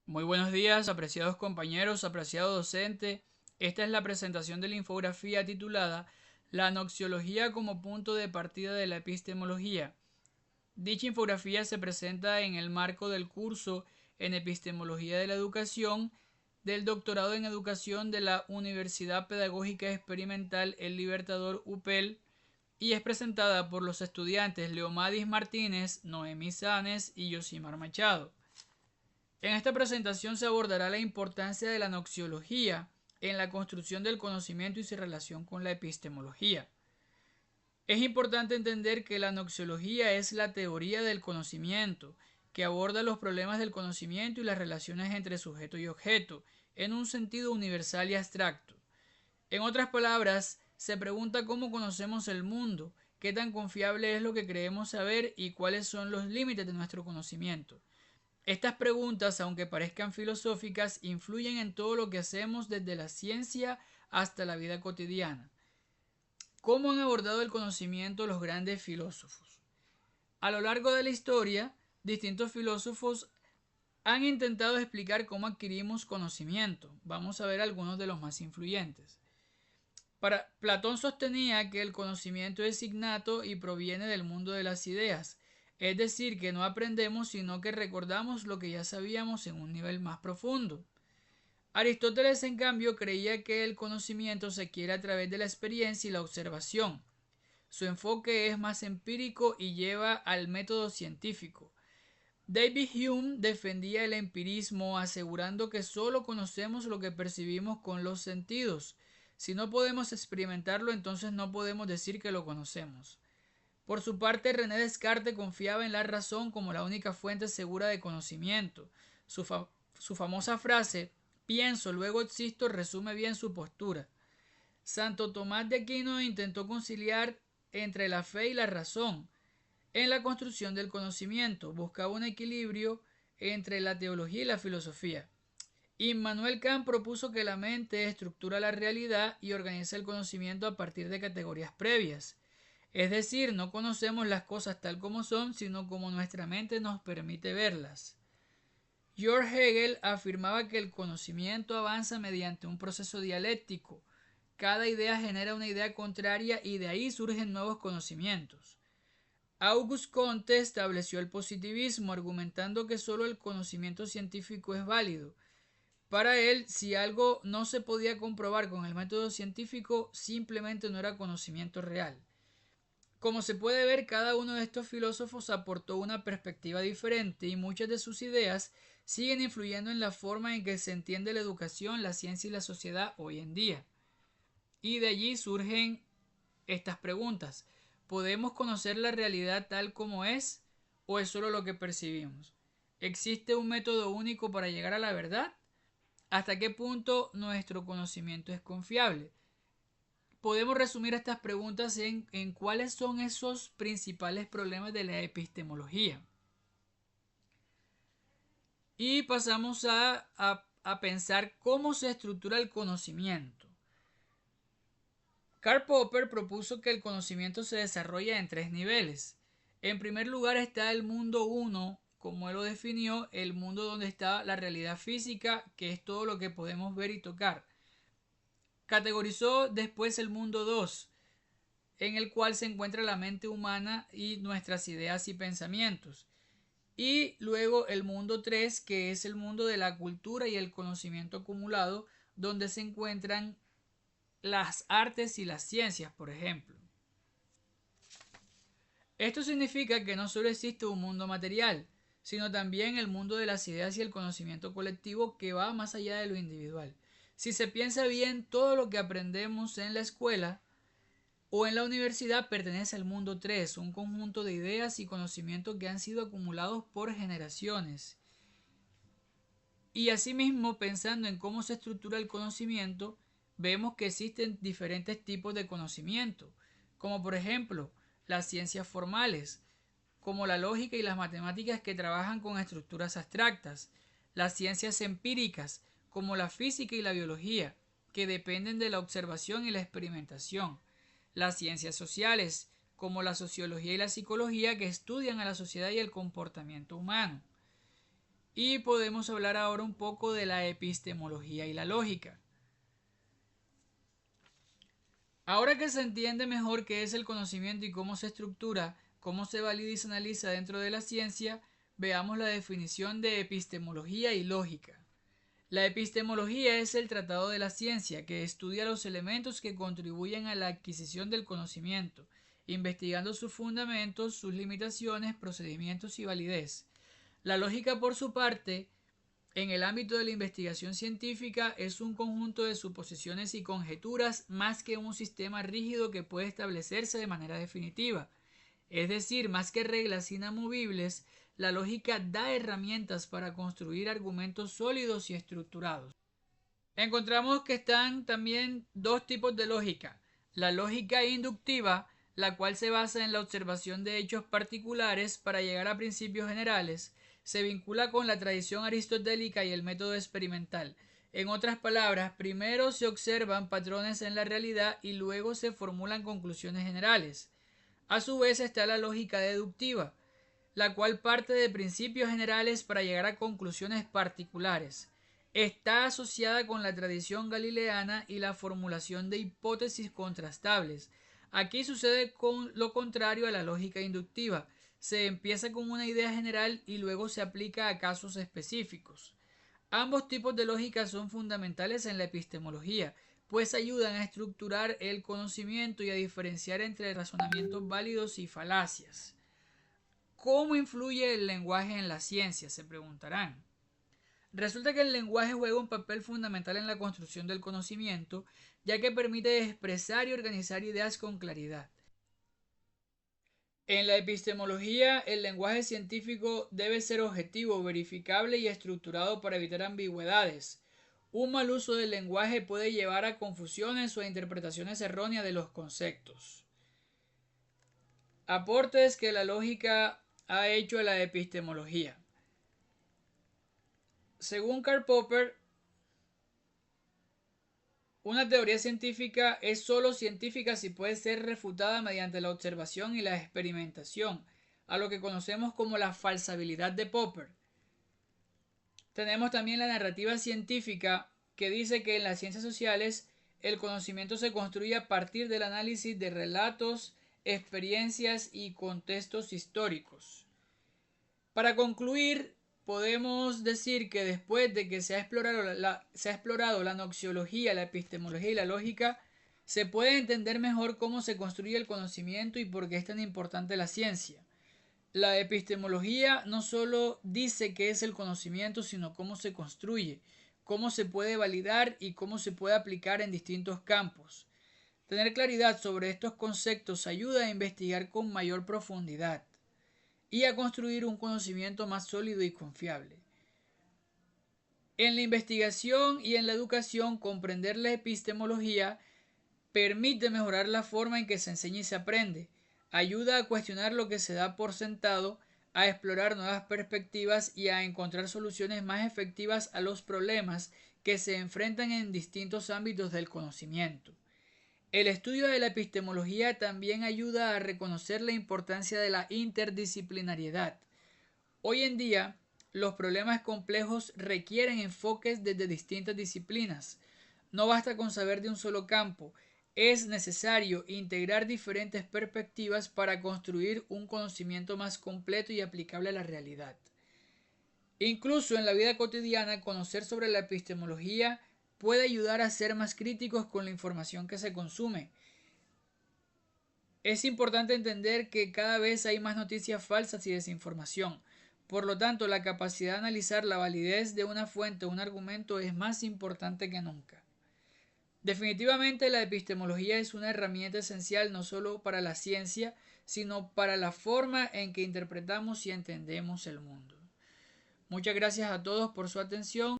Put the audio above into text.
Muy buenos días, apreciados compañeros, apreciado docente. Esta es la presentación de la infografía titulada La noxiología como punto de partida de la epistemología. Dicha infografía se presenta en el marco del curso en Epistemología de la Educación del doctorado en Educación de la Universidad Pedagógica Experimental El Libertador UPEL y es presentada por los estudiantes Leomadis Martínez, Noemí Sanes y Yosimar Machado. En esta presentación se abordará la importancia de la noxiología en la construcción del conocimiento y su relación con la epistemología. Es importante entender que la noxiología es la teoría del conocimiento, que aborda los problemas del conocimiento y las relaciones entre sujeto y objeto, en un sentido universal y abstracto. En otras palabras, se pregunta cómo conocemos el mundo, qué tan confiable es lo que creemos saber y cuáles son los límites de nuestro conocimiento. Estas preguntas, aunque parezcan filosóficas, influyen en todo lo que hacemos desde la ciencia hasta la vida cotidiana. ¿Cómo han abordado el conocimiento los grandes filósofos? A lo largo de la historia, distintos filósofos han intentado explicar cómo adquirimos conocimiento. Vamos a ver algunos de los más influyentes. Platón sostenía que el conocimiento es innato y proviene del mundo de las ideas, es decir, que no aprendemos sino que recordamos lo que ya sabíamos en un nivel más profundo. Aristóteles, en cambio, creía que el conocimiento se adquiere a través de la experiencia y la observación. Su enfoque es más empírico y lleva al método científico. David Hume defendía el empirismo, asegurando que solo conocemos lo que percibimos con los sentidos. Si no podemos experimentarlo, entonces no podemos decir que lo conocemos. Por su parte, René Descartes confiaba en la razón como la única fuente segura de conocimiento. Su famosa frase, pienso, luego existo, resume bien su postura. Santo Tomás de Aquino intentó conciliar entre la fe y la razón en la construcción del conocimiento, buscaba un equilibrio entre la teología y la filosofía. Immanuel Kant propuso que la mente estructura la realidad y organiza el conocimiento a partir de categorías previas. Es decir, no conocemos las cosas tal como son, sino como nuestra mente nos permite verlas. George Hegel afirmaba que el conocimiento avanza mediante un proceso dialéctico. Cada idea genera una idea contraria y de ahí surgen nuevos conocimientos. Auguste Comte estableció el positivismo, argumentando que solo el conocimiento científico es válido. Para él, si algo no se podía comprobar con el método científico, simplemente no era conocimiento real. Como se puede ver, cada uno de estos filósofos aportó una perspectiva diferente y muchas de sus ideas siguen influyendo en la forma en que se entiende la educación, la ciencia y la sociedad hoy en día. Y de allí surgen estas preguntas. ¿Podemos conocer la realidad tal como es o es solo lo que percibimos? ¿Existe un método único para llegar a la verdad? ¿Hasta qué punto nuestro conocimiento es confiable? Podemos resumir estas preguntas en cuáles son esos principales problemas de la epistemología. Y pasamos a pensar cómo se estructura el conocimiento. Karl Popper propuso que el conocimiento se desarrolla en tres niveles. En primer lugar está el mundo 1, como él lo definió, el mundo donde está la realidad física, que es todo lo que podemos ver y tocar. Categorizó después el mundo 2, en el cual se encuentra la mente humana y nuestras ideas y pensamientos. Y luego el mundo 3, que es el mundo de la cultura y el conocimiento acumulado, donde se encuentran las artes y las ciencias, por ejemplo. Esto significa que no solo existe un mundo material, sino también el mundo de las ideas y el conocimiento colectivo que va más allá de lo individual. Si se piensa bien, todo lo que aprendemos en la escuela o en la universidad pertenece al mundo 3, un conjunto de ideas y conocimientos que han sido acumulados por generaciones. Y asimismo, pensando en cómo se estructura el conocimiento, vemos que existen diferentes tipos de conocimiento, como por ejemplo las ciencias formales, como la lógica y las matemáticas que trabajan con estructuras abstractas, las ciencias empíricas, como la física y la biología, que dependen de la observación y la experimentación, las ciencias sociales, como la sociología y la psicología, que estudian a la sociedad y el comportamiento humano. y podemos hablar ahora un poco de la epistemología y la lógica. Ahora que se entiende mejor qué es el conocimiento y cómo se estructura, cómo se valida y se analiza dentro de la ciencia, veamos la definición de epistemología y lógica. La epistemología es el tratado de la ciencia que estudia los elementos que contribuyen a la adquisición del conocimiento, investigando sus fundamentos, sus limitaciones, procedimientos y validez. La lógica, por su parte, en el ámbito de la investigación científica es un conjunto de suposiciones y conjeturas más que un sistema rígido que puede establecerse de manera definitiva. Es decir, más que reglas inamovibles, la lógica da herramientas para construir argumentos sólidos y estructurados. Encontramos que están también dos tipos de lógica. La lógica inductiva, la cual se basa en la observación de hechos particulares para llegar a principios generales, se vincula con la tradición aristotélica y el método experimental. En otras palabras, primero se observan patrones en la realidad y luego se formulan conclusiones generales. A su vez está la lógica deductiva, la cual parte de principios generales para llegar a conclusiones particulares. Está asociada con la tradición galileana y la formulación de hipótesis contrastables. Aquí sucede con lo contrario a la lógica inductiva. Se empieza con una idea general y luego se aplica a casos específicos. Ambos tipos de lógica son fundamentales en la epistemología, pues ayudan a estructurar el conocimiento y a diferenciar entre razonamientos válidos y falacias. ¿Cómo influye el lenguaje en la ciencia?, se preguntarán. Resulta que el lenguaje juega un papel fundamental en la construcción del conocimiento, ya que permite expresar y organizar ideas con claridad. En la epistemología, el lenguaje científico debe ser objetivo, verificable y estructurado para evitar ambigüedades. Un mal uso del lenguaje puede llevar a confusiones o a interpretaciones erróneas de los conceptos. Aportes que la lógica ha hecho a la epistemología. Según Karl Popper, una teoría científica es sólo científica si puede ser refutada mediante la observación y la experimentación, a lo que conocemos como la falsabilidad de Popper. Tenemos también la narrativa científica, que dice que en las ciencias sociales el conocimiento se construye a partir del análisis de relatos, experiencias y contextos históricos. Para concluir, podemos decir que después de que se ha explorado la noxiología, la epistemología y la lógica, se puede entender mejor cómo se construye el conocimiento y por qué es tan importante la ciencia. La epistemología no solo dice qué es el conocimiento, sino cómo se construye, cómo se puede validar y cómo se puede aplicar en distintos campos. Tener claridad sobre estos conceptos ayuda a investigar con mayor profundidad y a construir un conocimiento más sólido y confiable. En la investigación y en la educación, comprender la epistemología permite mejorar la forma en que se enseña y se aprende, ayuda a cuestionar lo que se da por sentado, a explorar nuevas perspectivas y a encontrar soluciones más efectivas a los problemas que se enfrentan en distintos ámbitos del conocimiento. El estudio de la epistemología también ayuda a reconocer la importancia de la interdisciplinariedad. Hoy en día, los problemas complejos requieren enfoques desde distintas disciplinas. No basta con saber de un solo campo, es necesario integrar diferentes perspectivas para construir un conocimiento más completo y aplicable a la realidad. Incluso en la vida cotidiana, conocer sobre la epistemología puede ayudar a ser más críticos con la información que se consume. Es importante entender que cada vez hay más noticias falsas y desinformación. Por lo tanto, la capacidad de analizar la validez de una fuente o un argumento es más importante que nunca. Definitivamente, la epistemología es una herramienta esencial no solo para la ciencia, sino para la forma en que interpretamos y entendemos el mundo. Muchas gracias a todos por su atención.